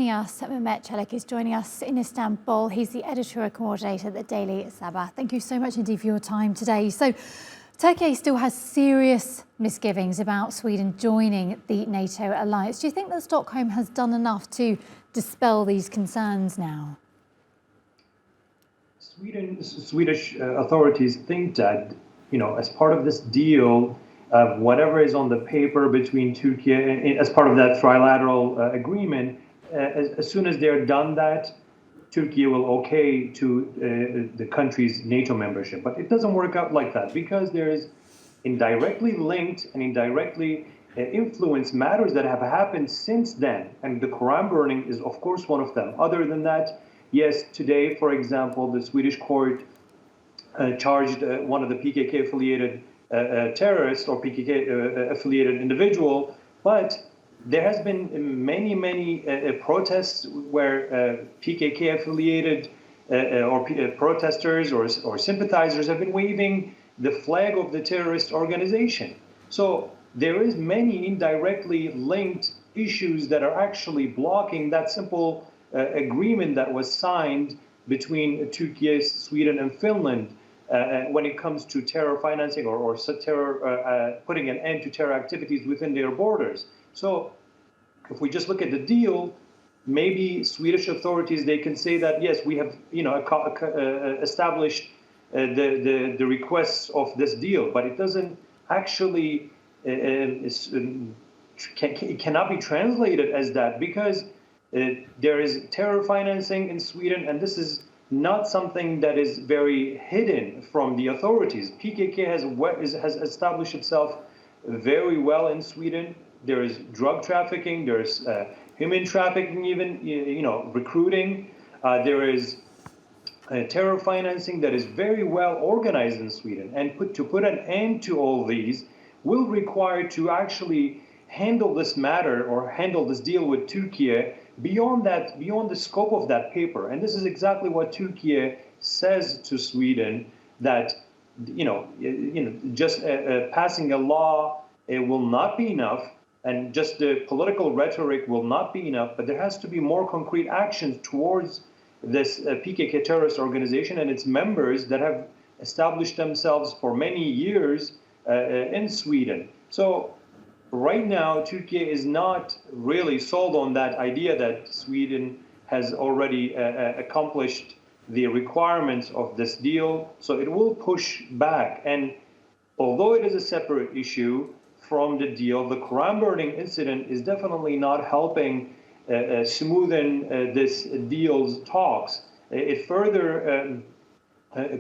joining us, Mehmet Celik is joining us in Istanbul. He's the editorial coordinator at the Daily Sabah. Thank you so much indeed for your time today. So, Turkey still has serious misgivings about Sweden joining the NATO alliance. Do you think that Stockholm has done enough to dispel these concerns now? Swedish authorities think that, as part of this deal, whatever is on the paper between Turkiye, as part of that trilateral agreement, as soon as they're done that, Turkey will okay to the country's NATO membership. But it doesn't work out like that, because there is indirectly linked and indirectly influenced matters that have happened since then. And the Quran burning is, of course, one of them. Other than that, yes, today, for example, the Swedish court charged one of the PKK-affiliated terrorists or PKK-affiliated individual, but there has been many protests where PKK-affiliated protesters or sympathizers have been waving the flag of the terrorist organization. So there is many indirectly linked issues that are actually blocking that simple agreement that was signed between Turkey, Sweden, and Finland when it comes to terror financing or putting an end to terror activities within their borders. So if we just look at the deal, maybe Swedish authorities, they can say that, yes, we have established the requests of this deal, but it doesn't actually, it cannot be translated as that, because there is terror financing in Sweden, and this is not something that is very hidden from the authorities. PKK has established itself very well in Sweden. There is drug trafficking, there is human trafficking, even recruiting. There is terror financing that is very well organized in Sweden. And to put an end to all these will require to actually handle this matter or handle this deal with Turkey beyond the scope of that paper. And this is exactly what Turkey says to Sweden, that just passing a law, it will not be enough, and just the political rhetoric will not be enough, but there has to be more concrete actions towards this PKK terrorist organization and its members that have established themselves for many years in Sweden. So right now, Turkey is not really sold on that idea that Sweden has already accomplished the requirements of this deal. So it will push back. And although it is a separate issue from the deal, the Quran burning incident is definitely not helping smoothen this deal's talks. It further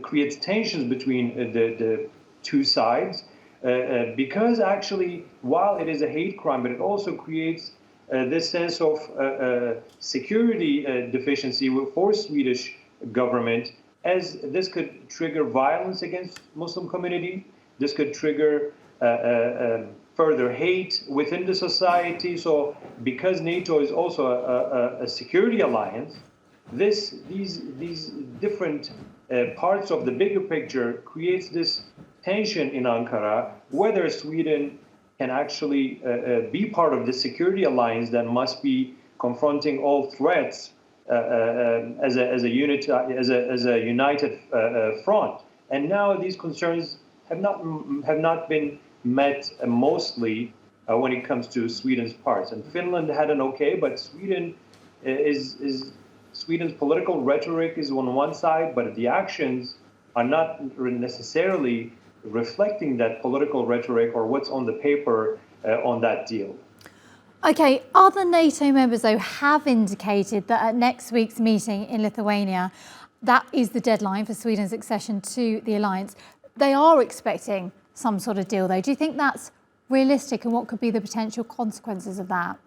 creates tensions between the two sides. Because actually, while it is a hate crime, but it also creates this sense of security deficiency for Swedish government, as this could trigger violence against Muslim community. This could trigger further hate within the society. So because NATO is also a security alliance, these different parts of the bigger picture creates this tension in Ankara, whether Sweden can actually be part of the security alliance that must be confronting all threats as a united front. And now these concerns have not been met mostly when it comes to Sweden's parts. And Finland had an okay, but Sweden Sweden's political rhetoric is on one side, but the actions are not necessarily reflecting that political rhetoric or what's on the paper on that deal. Okay, other NATO members, though, have indicated that at next week's meeting in Lithuania, that is the deadline for Sweden's accession to the alliance. They are expecting some sort of deal, though. Do you think that's realistic, and what could be the potential consequences of that?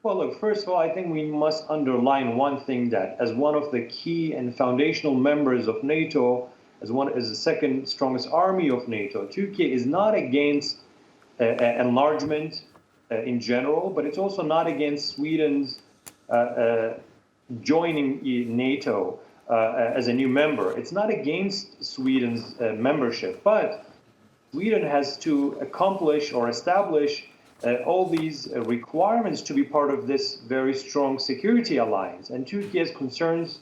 Well, look, first of all, I think we must underline one thing, that as one of the key and foundational members of NATO, as the second strongest army of NATO, Turkey is not against enlargement in general, but it's also not against Sweden's joining NATO as a new member. It's not against Sweden's membership, but Sweden has to accomplish or establish all these requirements to be part of this very strong security alliance. And Turkey's concerns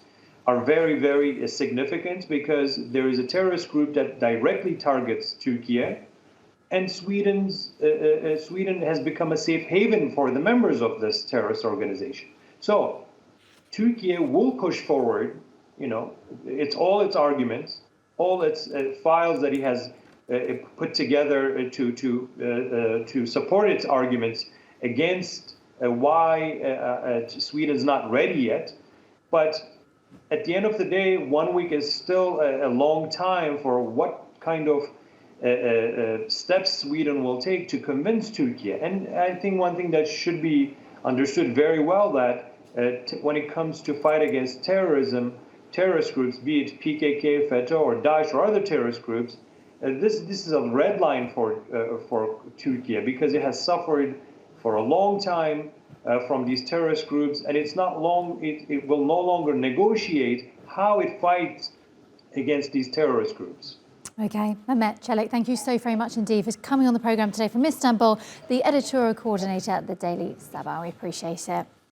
are very, very significant because there is a terrorist group that directly targets Turkey, and Sweden has become a safe haven for the members of this terrorist organization. So Turkey will push forward, its arguments, all its files that he has put together to support its arguments against why Sweden is not ready yet. But at the end of the day, 1 week is still a long time for what kind of steps Sweden will take to convince Turkey. And I think one thing that should be understood very well that when it comes to fight against terrorism, terrorist groups, be it PKK, FETÖ, or Daesh, or other terrorist groups, this is a red line for Turkey because it has suffered for a long time from these terrorist groups, and it will no longer negotiate how it fights against these terrorist groups. Okay, Mehmet Celik, thank you so very much indeed for coming on the programme today from Istanbul, the editorial coordinator at the Daily Sabah. We appreciate it.